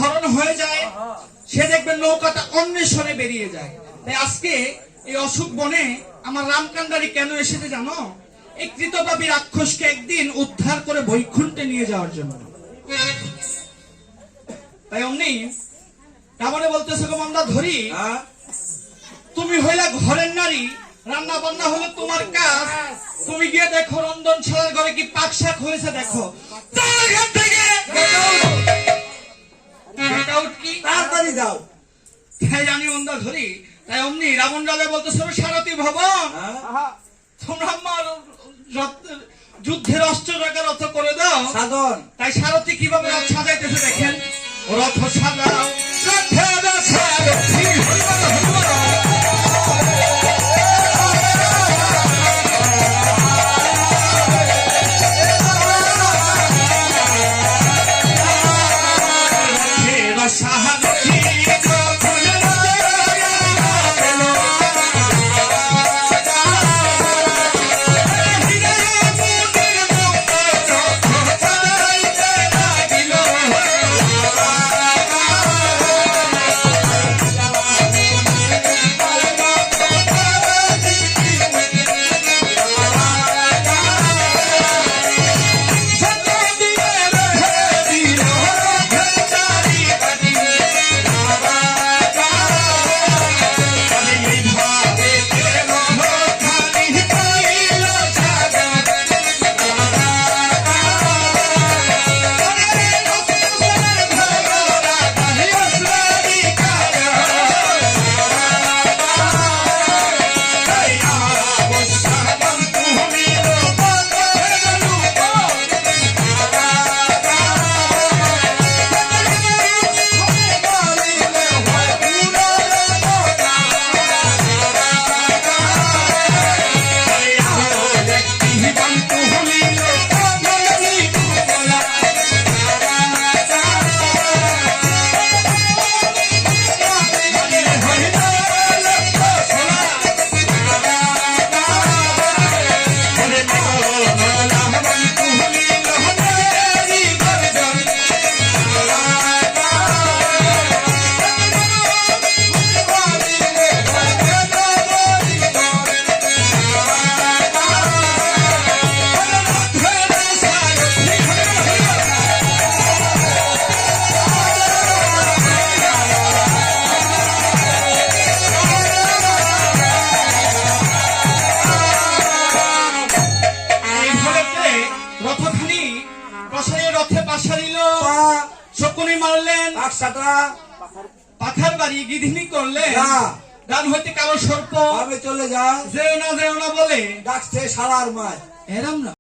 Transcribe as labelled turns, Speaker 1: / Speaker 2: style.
Speaker 1: হরণ হয়ে যায়, সে দেখবে নৌকাটা অন্বেষণে বেরিয়ে যায়। তাই আজকে এই অশোক বনে আমার রামকান্ডারি কেন এসেছে জানো? এই কৃতপাপী রাক্ষসকে একদিন উদ্ধার করে বৈকুণ্ঠে নিয়ে যাওয়ার জন্য। তাই অমনি রাবণে বলতেছে, গো মন্দাধরী, তুমি হইলা ঘরের নারী, রান্না বান্না হলো তোমার কাজ, তুমি গিয়ে দেখো রন্ধনশালার ঘরে কি পাক শাক হয়েছে দেখো।
Speaker 2: তাড়াতাড়ি যাও।
Speaker 1: তাই জানি মন্দাধরী। তাই অমনি রাবণ রাজা বলতেছিল, সারথি ভবন, তোমরা আমার যুদ্ধের অস্ত্র রাখার রথ করে দাও
Speaker 2: সাধন।
Speaker 1: তাই সারথি কিভাবে রথ সাজাইতেছে দেখেন। রথ সাজাও, রথের সারথি পাখার বাড়ি গিধিনি করলে ডান হইতে কালো সর্প
Speaker 2: চলে যায়,
Speaker 1: যেও না বলে
Speaker 2: ডাকছে সারার মায়।
Speaker 1: এরম না।